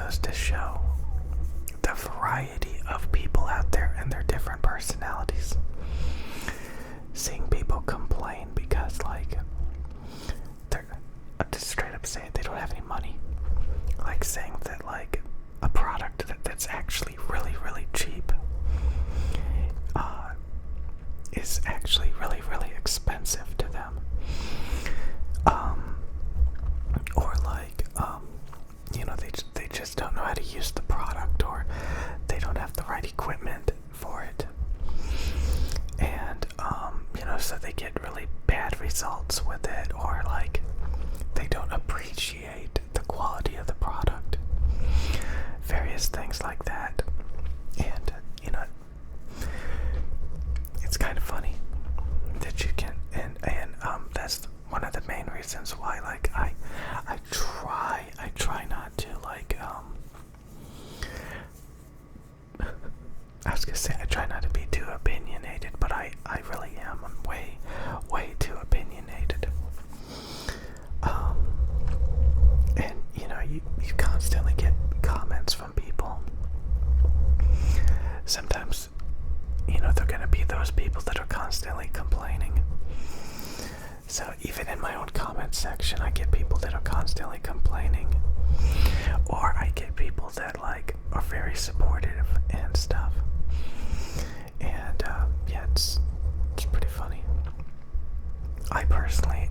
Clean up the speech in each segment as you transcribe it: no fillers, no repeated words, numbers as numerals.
goes to show the variety of people out there and their different personalities. Seeing people complain because, like, they're just straight up saying they don't have any money. Like, saying that, like, a product that's actually really, really cheap is actually really, really expensive to them. Or like, they just don't know how to use the product, or they don't have the right equipment for it. And, so they get really bad results with it, or like, they don't appreciate the quality of the product. Various things like that. And, it's kind of funny that you can, and that's one of the main reasons why, like, I try not to, like, I was gonna say I try not to be too opinionated, but I really am. I'm way too opinionated. And you constantly get comments from people. Sometimes, they're gonna be those people that are constantly complaining. So even in my own comment section, I get people that are constantly complaining, or I get people that, like, are very supportive and stuff. And yeah, it's pretty funny. I personally,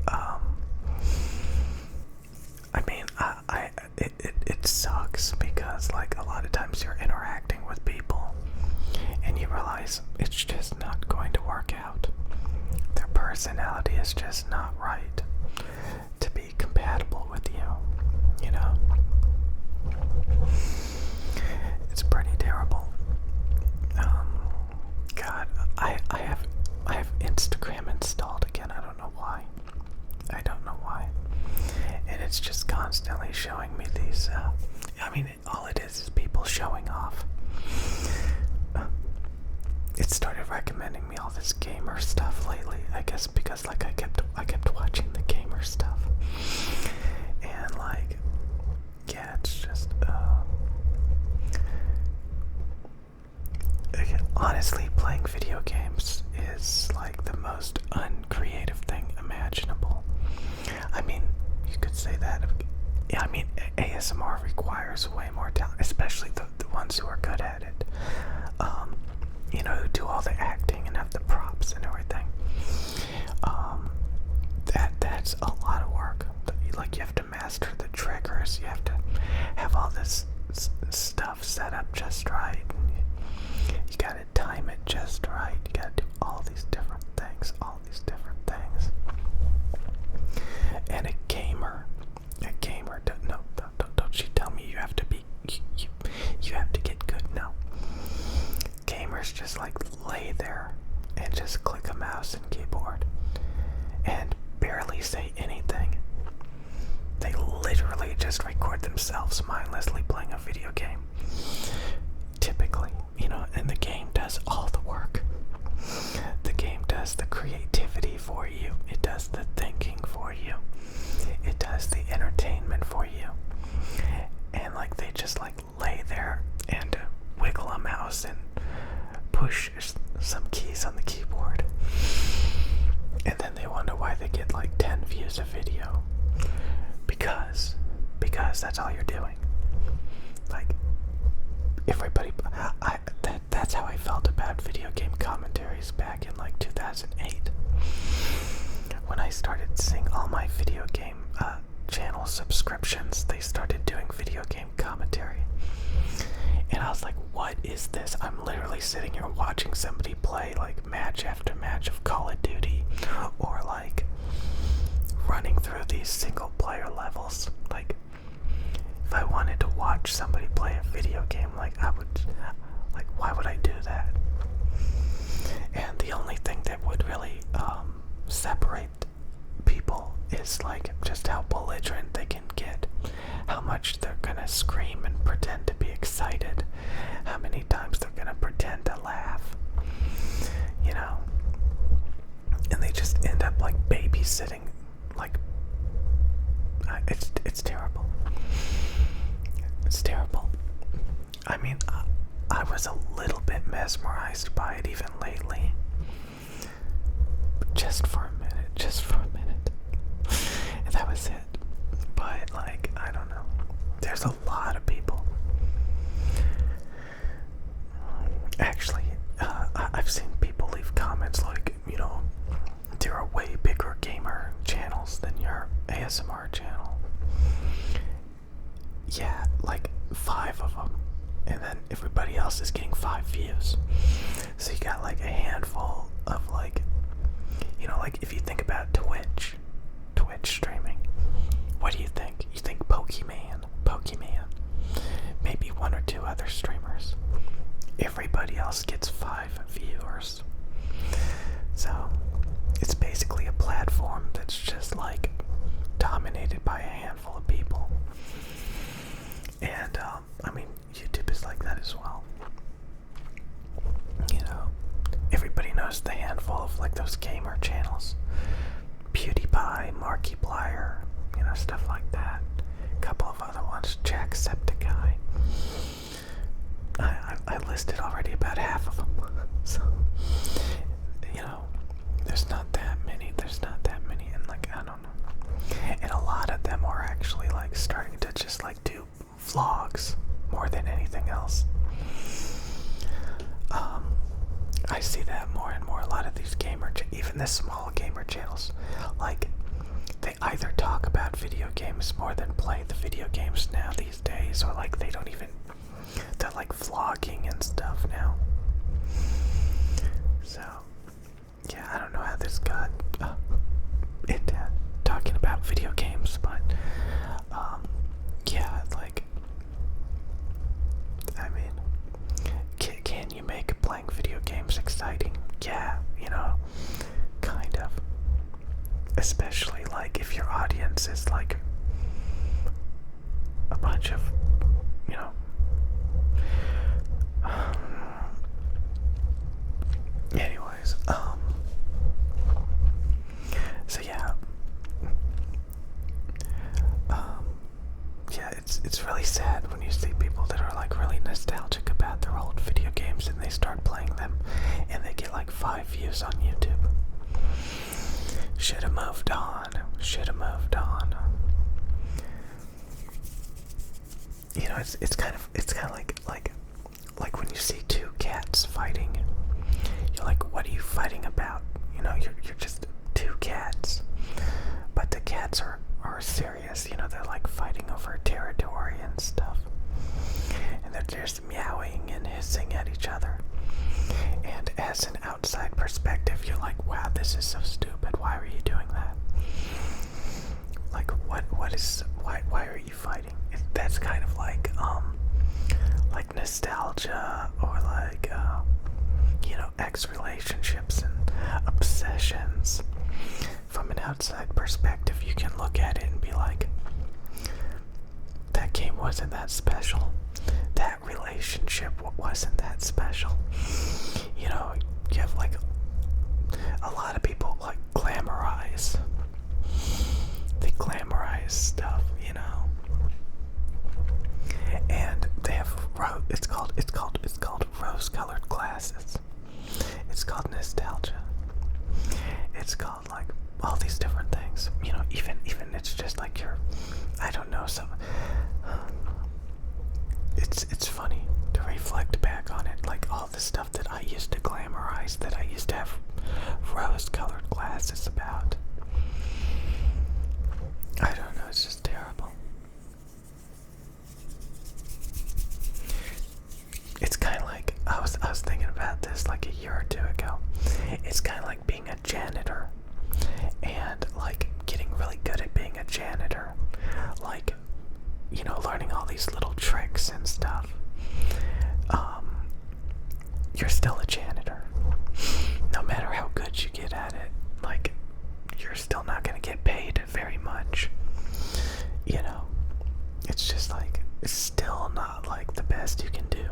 it sucks because, like, a lot of times you're interacting with people and you realize it's just not going to work out. Their personality is just not right to be compatible with you, It's pretty terrible. God, I have Instagram installed again. I don't know why. And it's just constantly showing me these, all it is people showing off. It started recommending me all this gamer stuff lately, I guess because, like, I kept watching the gamer stuff. And, like, yeah, it's just, honestly, playing video games is, like, the most uncreative thing imaginable. I mean, you could say that. Yeah, I mean, ASMR requires way more talent, especially the ones who are good at it. Who do all the acting and have the props and everything. That's a lot of work. Like, you have to master the triggers. You have to have all this stuff set up just right. You gotta time it just right. You gotta do all these different things. And a gamer, don't you tell me you have to be, you have to get good. No. Gamers just, like, lay there and just click a mouse and keyboard and barely say anything. They literally just record themselves mindlessly playing a video game. Typically, and the game does all the work. The game does the creativity for you. It does the thinking for you. It does the entertainment for you. And, like, they just, like, lay there and wiggle a mouse and push some keys on the keyboard. And then they wonder why they get, like, 10 views a video. Because that's all you're doing. Like, everybody, that's how I felt about video game commentaries back in, like, 2008. When I started seeing all my video game channel subscriptions, they started doing video game commentary. And I was like, what is this? I'm literally sitting here watching somebody play, like, match after match of Call of Duty, or, like, running through these single player levels. Like, if I wanted to watch somebody play a video game, like, why would I do that? And the only thing that would really separate people is, like, just how belligerent they can get, how much they're gonna scream and pretend to be excited, how many times they're gonna pretend to laugh, and they just end up, like, babysitting. Like, it's terrible. It's terrible. I mean, I was a little bit mesmerized by it even lately. But just for a minute. And that was it. But, like, I don't know. There's a lot of people. Actually, I've seen people leave comments like, you know, there are way bigger gamer channels than your ASMR channel. Yeah, like 5 of them. And then everybody else is getting 5 views. So you got like a handful of like, you know, like if you think about Twitch streaming, what do you think? You think Pokemon, maybe 1 or 2 other streamers. Everybody else gets 5 viewers. So it's basically a platform that's just like dominated by a handful of people. And I mean, YouTube is like that as well. You know, everybody knows the handful of like those gamer channels. PewDiePie, Markiplier, you know, stuff like that. A couple of other ones, Jacksepticeye. I listed already about half of them. So, you know, there's not that many, and like, I don't know. And a lot of them are actually like starting to just like do vlogs more than anything else. I see that more and more. A lot of these even the small gamer channels, like they either talk about video games more than play the video games now these days, or like they're like vlogging and stuff now. So yeah, I don't know how this got into talking about video games, but yeah, like, I mean, can you make playing video games exciting? Yeah, you know, kind of. Especially like if your audience is like a bunch of, you know, anyways, so yeah, yeah, it's really sad when you see people that are like really nostalgic about their old video games and they start playing them and they get like 5 views on YouTube. Should have moved on. You know, it's kind of like when you see 2 cats fighting. You're like, what are you fighting about? You know, you're just 2 cats. But the cats are serious, you know, they're like fighting over territory and stuff. And they're just meowing and hissing at each other. And as an outside perspective, you're like, wow, this is so stupid. Why are you doing that? Like, why are you fighting? That's kind of like nostalgia, or like, you know, ex-relationships and obsessions. From an outside perspective, you can look at it and be like, that game wasn't that special. That relationship wasn't that special. You know, you have like a lot of people like glamorize. They glamorize stuff, you know. And they have it's called rose-colored glasses. It's called nostalgia. It's called like all these different things. You know, even it's just like I don't know, some it's funny to reflect back on it, like all the stuff that I used to glamorize, that I used to have rose-colored glasses about. I don't know, it's just terrible. It's kind of like, I was thinking about this like a year or 2 ago. It's kind of like being a janitor, and like getting really good at being a janitor, like, you know, learning all these little tricks and stuff. You're still a janitor. No matter how good you get at it, like, you're still not gonna get paid very much. You know, it's just like, it's still not like the best you can do.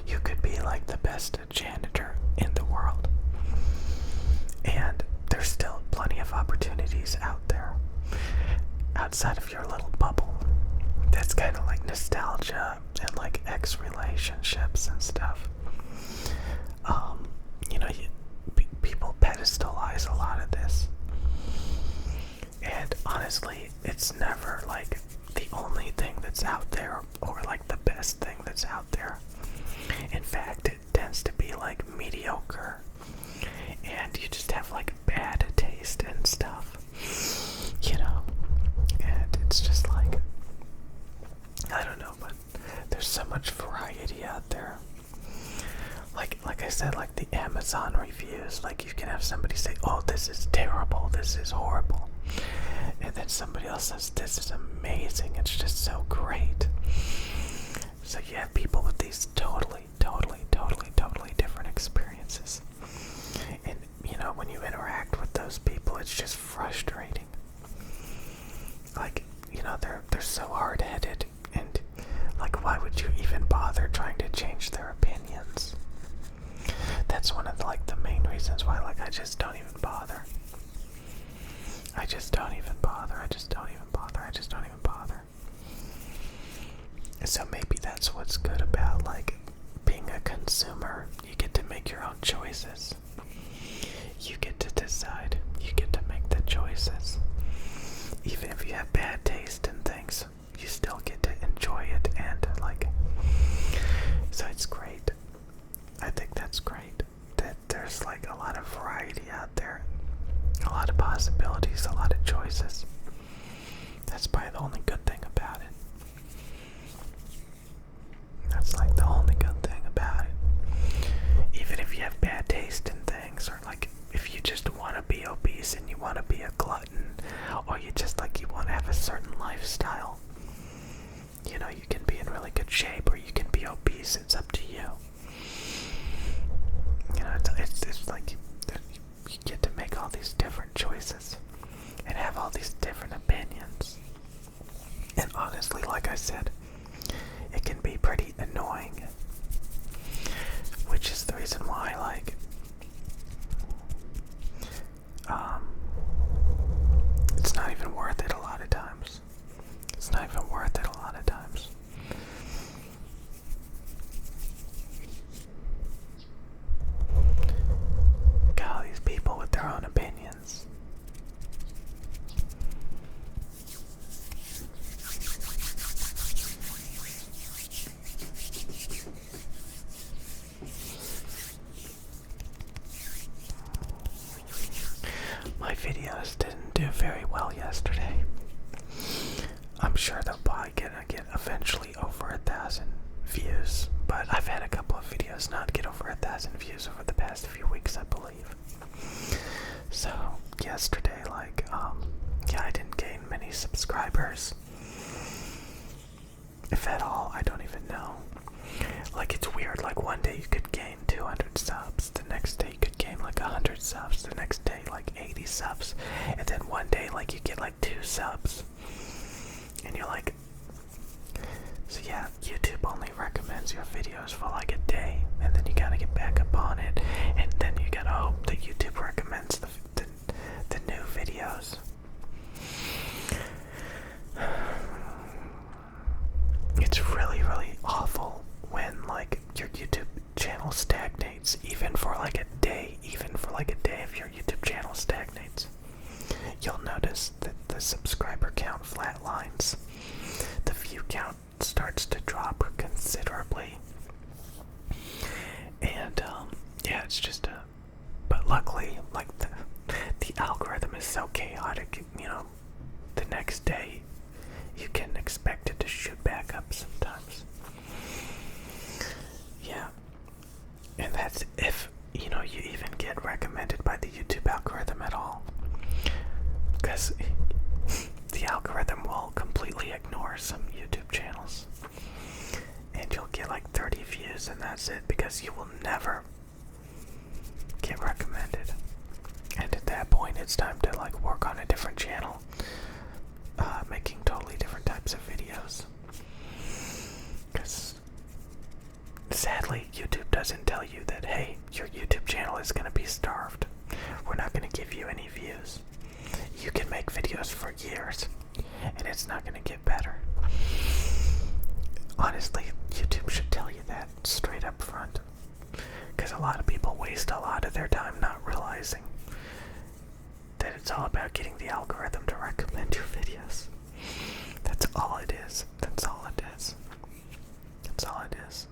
You could be like the best janitor in the world, and there's still plenty of opportunities out there outside of your little bubble. that's kind of like nostalgia and like ex-relationships and stuff. You know, people pedestalize a lot of this. And honestly, it's never like the only thing that's out there or like the best thing that's out there. In fact, it tends to be like mediocre. And you just have like bad taste and stuff. You know? And it's just like, I don't know, but there's so much variety out there. Like I said, like the Amazon reviews, like you can have somebody say, oh, this is terrible, this is horrible. And then somebody else says, this is amazing, it's just so great. So you have people with these totally different experiences. And, you know, when you interact with those people, it's just frustrating. Like, you know, they're so hard-headed, and, like, why would you even bother trying to change their opinions? That's one of the, like, the main reasons why, like, I just don't even bother. I just don't even bother. So maybe that's what's good about, like, being a consumer. You get to make your own choices. You get to decide. You get to make the choices. Even if you have bad taste in things, you still get to enjoy it, and, like, so it's great. I think that's great. That there's, like, a lot of variety out there. A lot of possibilities, a lot of choices. That's probably the only good thing about it. That's like the only good thing about it. Even if you have bad taste in things, or like if you just want to be obese and you want to be a glutton, or you just like you want to have a certain lifestyle, you know, you can be in really good shape or you can be obese. It's up to you. You know, it's like you get to make all these different choices and have all these different opinions. And honestly, like I said, it can be pretty annoying, which is the reason why, like, it's not even worth it a lot of times. It's not even worth it a lot of times. Got all these people with their own opinions. My videos didn't do very well yesterday. I'm sure they'll probably get eventually over 1,000 views, but I've had a couple of videos not get over 1,000 views over the past few weeks, I believe. So yesterday, like, yeah, I didn't gain many subscribers, if at all. I don't even know. Like, it's weird. Like, one day you could gain 200 subs, the next day you could gain like 100 subs, the next day like 80 subs, and then one day like you get like 2 subs, and you're like, so yeah, YouTube only recommends your videos for like a day, and then you gotta get back up on it, and then you gotta hope that YouTube recommends the new videos. It's really awful when like your YouTube channel stagnates, even for like a day. If your YouTube channel stagnates, you'll notice that the subscriber count flatlines, the view count starts to drop considerably, and yeah, it's just but luckily, like, the algorithm is so chaotic, you know, the next day you can expect it to shoot back up sometimes. Yeah. And that's if, you know, you even get recommended by the YouTube algorithm at all. Because the algorithm will completely ignore some YouTube channels. And you'll get like 30 views and that's it, because you will never get recommended. And at that point, it's time to like work on a different channel, making totally different types of videos. Because sadly, YouTube doesn't tell you that, hey, your YouTube channel is going to be starved. We're not going to give you any views. You can make videos for years, and it's not going to get better. Honestly, YouTube should tell you that straight up front. Because a lot of people waste a lot of their time not realizing that it's all about getting the algorithm to recommend your videos. That's all it is. That's all it is. That's all it is.